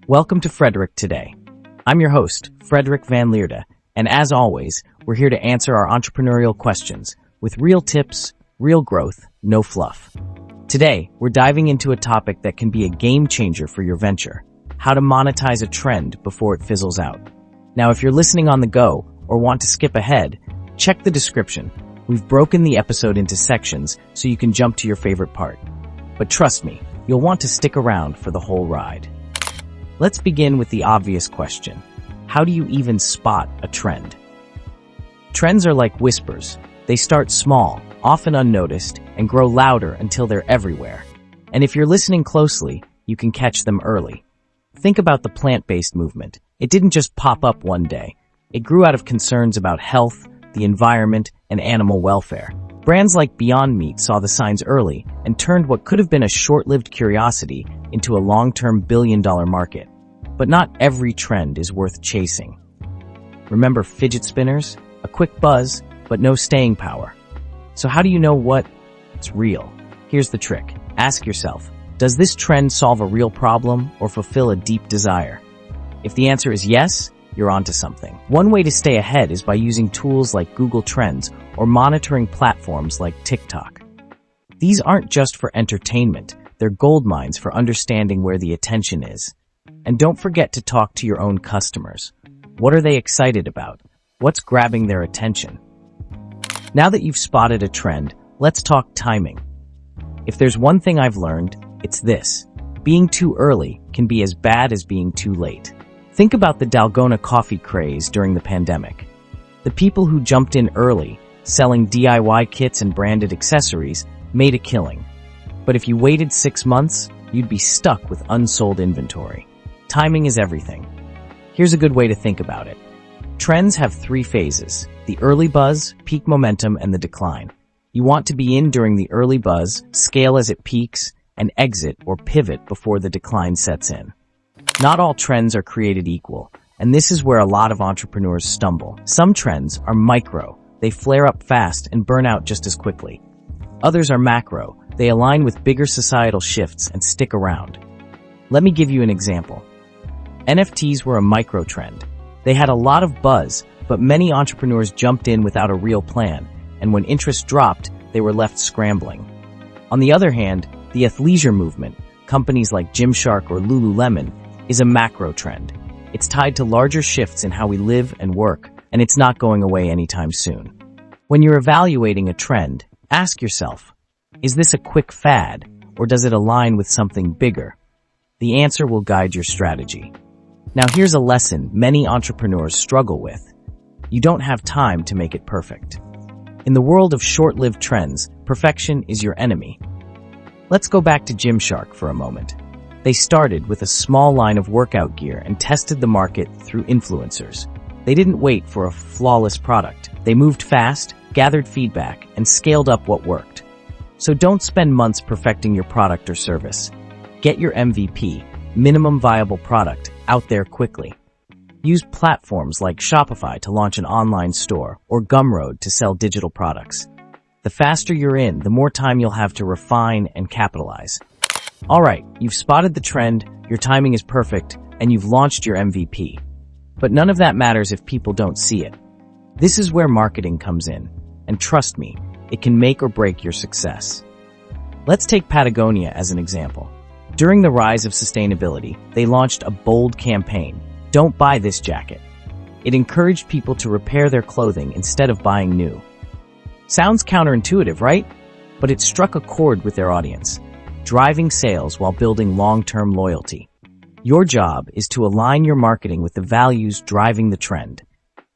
Welcome to Frederik Today. I'm your host, Frederik Van Lierde, and as always, we're here to answer our entrepreneurial questions with real tips, real growth, no fluff. Today, we're diving into a topic that can be a game changer for your venture: how to monetize a trend before it fizzles out. Now, if you're listening on the go or want to skip ahead, check the description. We've broken the episode into sections so you can jump to your favorite part. But trust me, you'll want to stick around for the whole ride. Let's begin with the obvious question. How do you even spot a trend? Trends are like whispers. They start small, often unnoticed, and grow louder until they're everywhere. And if you're listening closely, you can catch them early. Think about the plant-based movement. It didn't just pop up one day. It grew out of concerns about health, the environment, and animal welfare. Brands like Beyond Meat saw the signs early and turned what could have been a short-lived curiosity into a long-term billion-dollar market. But not every trend is worth chasing. Remember fidget spinners? A quick buzz, but no staying power. So how do you know what's real? Here's the trick. Ask yourself, does this trend solve a real problem or fulfill a deep desire? If the answer is yes, you're onto something. One way to stay ahead is by using tools like Google Trends or monitoring platforms like TikTok. These aren't just for entertainment, they're goldmines for understanding where the attention is. And don't forget to talk to your own customers. What are they excited about? What's grabbing their attention? Now that you've spotted a trend, let's talk timing. If there's one thing I've learned, it's this: being too early can be as bad as being too late. Think about the Dalgona coffee craze during the pandemic. The people who jumped in early, selling DIY kits and branded accessories, made a killing. But if you waited 6 months, you'd be stuck with unsold inventory. Timing is everything. Here's a good way to think about it. Trends have 3 phases: the early buzz, peak momentum, and the decline. You want to be in during the early buzz, scale as it peaks, and exit or pivot before the decline sets in. Not all trends are created equal, and this is where a lot of entrepreneurs stumble. Some trends are micro. They flare up fast and burn out just as quickly. Others are macro. They align with bigger societal shifts and stick around. Let me give you an example. NFTs were a micro trend. They had a lot of buzz, but many entrepreneurs jumped in without a real plan, and when interest dropped, they were left scrambling. On the other hand, the athleisure movement, companies like Gymshark or Lululemon, is a macro trend. It's tied to larger shifts in how we live and work, and it's not going away anytime soon. When you're evaluating a trend, ask yourself, is this a quick fad, or does it align with something bigger? The answer will guide your strategy. Now here's a lesson many entrepreneurs struggle with. You don't have time to make it perfect. In the world of short-lived trends, perfection is your enemy. Let's go back to Gymshark for a moment. They started with a small line of workout gear and tested the market through influencers. They didn't wait for a flawless product. They moved fast, gathered feedback, and scaled up what worked. So don't spend months perfecting your product or service. Get your MVP, minimum viable product, out there quickly. Use platforms like Shopify to launch an online store or Gumroad to sell digital products. The faster you're in, the more time you'll have to refine and capitalize. All right, you've spotted the trend, your timing is perfect, and you've launched your MVP. But none of that matters if people don't see it. This is where marketing comes in, and trust me, it can make or break your success. Let's take Patagonia as an example. During the rise of sustainability, they launched a bold campaign: "Don't buy this jacket." It encouraged people to repair their clothing instead of buying new. Sounds counterintuitive, right? But it struck a chord with their audience, driving sales while building long-term loyalty. Your job is to align your marketing with the values driving the trend.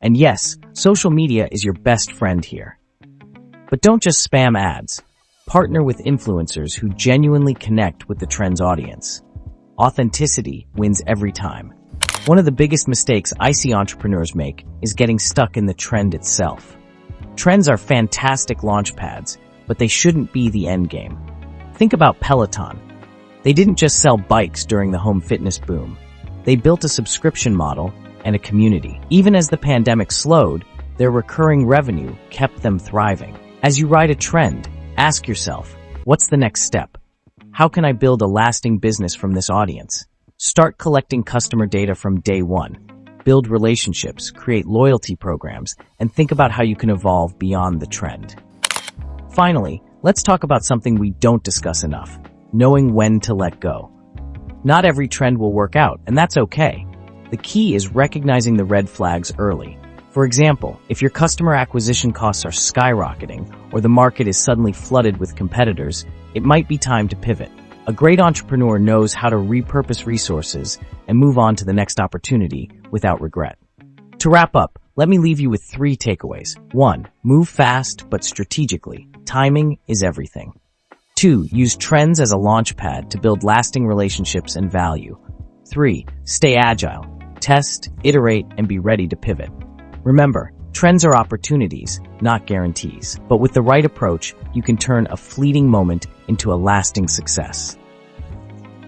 And yes, social media is your best friend here. But don't just spam ads. Partner with influencers who genuinely connect with the trend's audience. Authenticity wins every time. One of the biggest mistakes I see entrepreneurs make is getting stuck in the trend itself. Trends are fantastic launch pads, but they shouldn't be the end game. Think about Peloton. They didn't just sell bikes during the home fitness boom. They built a subscription model and a community. Even as the pandemic slowed, their recurring revenue kept them thriving. As you ride a trend, ask yourself, what's the next step? How can I build a lasting business from this audience? Start collecting customer data from day one. Build relationships, create loyalty programs, and think about how you can evolve beyond the trend. Finally, let's talk about something we don't discuss enough: knowing when to let go. Not every trend will work out, and that's okay. The key is recognizing the red flags early. For example, if your customer acquisition costs are skyrocketing or the market is suddenly flooded with competitors, it might be time to pivot. A great entrepreneur knows how to repurpose resources and move on to the next opportunity without regret. To wrap up, let me leave you with 3 takeaways. 1. Move fast but strategically. Timing is everything. 2. Use trends as a launchpad to build lasting relationships and value. 3. Stay agile. Test, iterate, and be ready to pivot. Remember, trends are opportunities, not guarantees. But with the right approach, you can turn a fleeting moment into a lasting success.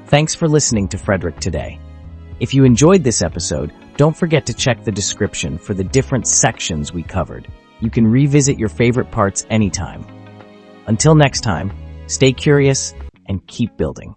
Thanks for listening to Frederik Today. If you enjoyed this episode, don't forget to check the description for the different sections we covered. You can revisit your favorite parts anytime. Until next time, stay curious and keep building.